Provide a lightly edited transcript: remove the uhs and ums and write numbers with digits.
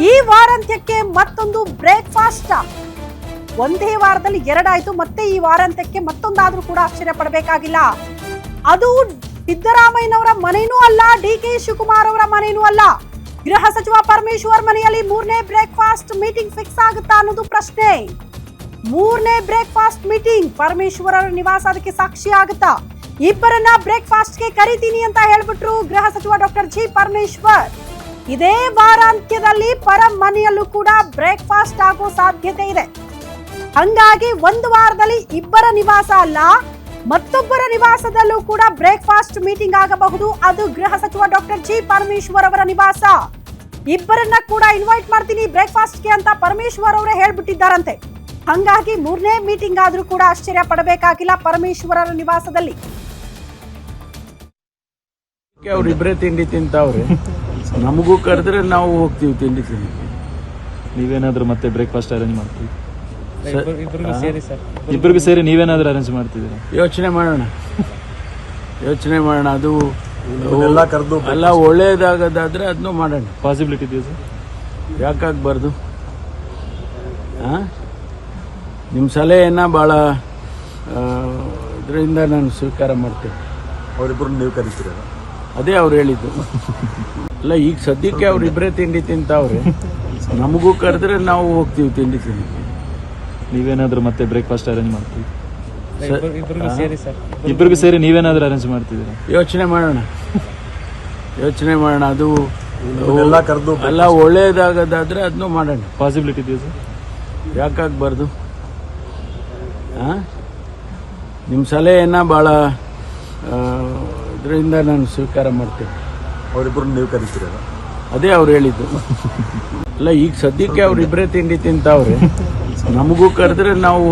ಈ ವಾರಾಂತ್ಯಕ್ಕೆ ಮತ್ತೊಂದು ಬ್ರೇಕ್ಫಾಸ್ಟ್. ಒಂದೇ ವಾರದಲ್ಲಿ ಎರಡಾಯ್ತು, ಮತ್ತೆ ಈ ವಾರಾಂತ್ಯಕ್ಕೆ ಮತ್ತೊಂದಾದ್ರೂ ಕೂಡ ಆಶ್ಚರ್ಯ ಪಡಬೇಕಾಗಿಲ್ಲ. ಅದು ಸಿದ್ದರಾಮಯ್ಯನವರ ಮನೆಯೂ ಅಲ್ಲ, ಡಿ.ಕೆ. ಶಿವಕುಮಾರ್ ಅವರ ಮನೆಯೂ ಅಲ್ಲ. ಗೃಹ ಸಚಿವ ಪರಮೇಶ್ವರ್ ಮನೆಯಲ್ಲಿ ಮೂರನೇ ಬ್ರೇಕ್ಫಾಸ್ಟ್ ಮೀಟಿಂಗ್ ಫಿಕ್ಸ್ ಆಗುತ್ತಾ ಅನ್ನೋದು ಪ್ರಶ್ನೆ. ಮೂರನೇ ಬ್ರೇಕ್ಫಾಸ್ಟ್ ಮೀಟಿಂಗ್ ಪರಮೇಶ್ವರ್ ಅವರ ನಿವಾಸ ಅದಕ್ಕೆ ಸಾಕ್ಷಿ ಆಗುತ್ತಾ? ಇಬ್ಬರನ್ನ ಬ್ರೇಕ್ಫಾಸ್ಟ್ಗೆ ಕರಿತೀನಿ ಅಂತ ಹೇಳ್ಬಿಟ್ರು ಗೃಹ ಸಚಿವ ಡಾಕ್ಟರ್ ಜಿ ಪರಮೇಶ್ವರ್. ಇದೇ ವಾರಾಂತ್ಯದಲ್ಲಿ ಪರ ಮನೆಯಲ್ಲೂ ಕೂಡ ಬ್ರೇಕ್ಫಾಸ್ಟ್ ಆಗೋ ಸಾಧ್ಯತೆ ಇದೆ. ಹಂಗಾಗಿ ಒಂದು ವಾರದಲ್ಲಿ ಇಬ್ಬರ ನಿವಾಸ ಅಲ್ಲ, ಮತ್ತೊಬ್ಬರ ನಿವಾಸದಲ್ಲೂ ಕೂಡ ಬ್ರೇಕ್ಫಾಸ್ಟ್ ಮೀಟಿಂಗ್ ಆಗಬಹುದು. ಅದು ಗೃಹ ಸಚಿವ ಡಾಕ್ಟರ್ ಜಿ ಪರಮೇಶ್ವರ್ ಅವರ ನಿವಾಸ. ಇಬ್ಬರನ್ನ ಕೂಡ ಇನ್ವೈಟ್ ಮಾಡ್ತೀನಿ ಬ್ರೇಕ್ಫಾಸ್ಟ್ಗೆ ಅಂತ ಪರಮೇಶ್ವರ್ ಅವರೇ ಹೇಳ್ಬಿಟ್ಟಿದ್ದಾರಂತೆ. ಹಂಗಾಗಿ ಮೂರನೇ ಮೀಟಿಂಗ್ ಆದ್ರೂ ಕೂಡ ಆಶ್ಚರ್ಯ ಪಡಬೇಕಾಗಿಲ್ಲ ಪರಮೇಶ್ವರರ ನಿವಾಸದಲ್ಲಿ. ಅವ್ರಿಬ್ರೇ ತಿಂಡಿ ತಿಂತಾವ್ರೆ, ನಮಗೂ ಕರೆದ್ರೆ ನಾವು ಹೋಗ್ತೀವಿ ತಿಂಡಿ ತಿನ್ನಕ್ಕೆ. ನೀವೇನಾದ್ರೂ ಮತ್ತೆ ಬ್ರೇಕ್ಫಾಸ್ಟ್ ಅರೇಂಜ್ ಮಾಡ್ತೀವಿ? ಇಬ್ಬರಿಗೂ ಸೇರಿ ನೀವೇನಾದ್ರೂ ಅರೇಂಜ್ ಮಾಡ್ತಿದ್ದೀರಾ? ಯೋಚನೆ ಮಾಡೋಣ. ಅದು ಎಲ್ಲ ಒಳ್ಳೇದಾಗದಾದ್ರೆ ಅದನ್ನು ಮಾಡೋಣ. ಪಾಸಿಬಿಲಿಟಿ ಇದೆಯಾ ಸರ್? ಯಾಕಾಗಬಾರ್ದು? ನಿಮ್ಮ ಸಲಹೆಯನ್ನ ಭಾಳ ಇದರಿಂದ ನಾನು ಸ್ವೀಕಾರ ಮಾಡ್ತೇನೆ. ಅವರಿಬ್ಬರು ನೀವು ಕರಿತೀರ? ಅದೇ ಅವ್ರು ಹೇಳಿದ್ದು. ಅಲ್ಲ, ಈಗ ಸದ್ಯಕ್ಕೆ ಅವ್ರಿಬ್ರೇ ತಿಂಡಿ ತಿಂತಾವ್ರೆ, ನಮಗೂ ಕರೆದ್ರೆ ನಾವು ಹೋಗ್ತೀವಿ ತಿಂಡಿ ತಿನ್ನಕ್ಕೆ. ನೀವೇನಾದ್ರೂ ಮತ್ತೆ ಬ್ರೇಕ್ಫಾಸ್ಟ್ ಅರೇಂಜ್ ಮಾಡ್ತೀವಿ? ಇಬ್ಬರಿಗೂ ಸೇರಿ ನೀವೇನಾದ್ರೂ ಅರೇಂಜ್ ಮಾಡ್ತಿದ್ದೀರಾ? ಯೋಚನೆ ಮಾಡೋಣ. ಅದು ಎಲ್ಲ ಒಳ್ಳೇದಾಗದಾದ್ರೆ ಅದನ್ನು ಮಾಡೋಣ. ಪಾಸಿಬಿಲಿಟಿ ಇದೆಯಾ ಸರ್? ಯಾಕಾಗಬಾರ್ದು? ನಿಮ್ಮ ಸಲಹೆಯನ್ನ ಭಾಳ ಇದರಿಂದ ನಾನು ಸ್ವೀಕಾರ ಮಾಡ್ತೇನೆ. ಅವರಿಬ್ಬರು ನೀವು ಕರಿತೀರ? ಅದೇ ಅವ್ರು ಹೇಳಿದ್ದು. ಅಲ್ಲ, ಈಗ ಸದ್ಯಕ್ಕೆ ಅವ್ರಿಬ್ರೇ ತಿಂಡಿ ತಿಂತಾವ್ರೆ, ನಮಗೂ ಕರೆದ್ರೆ ನಾವು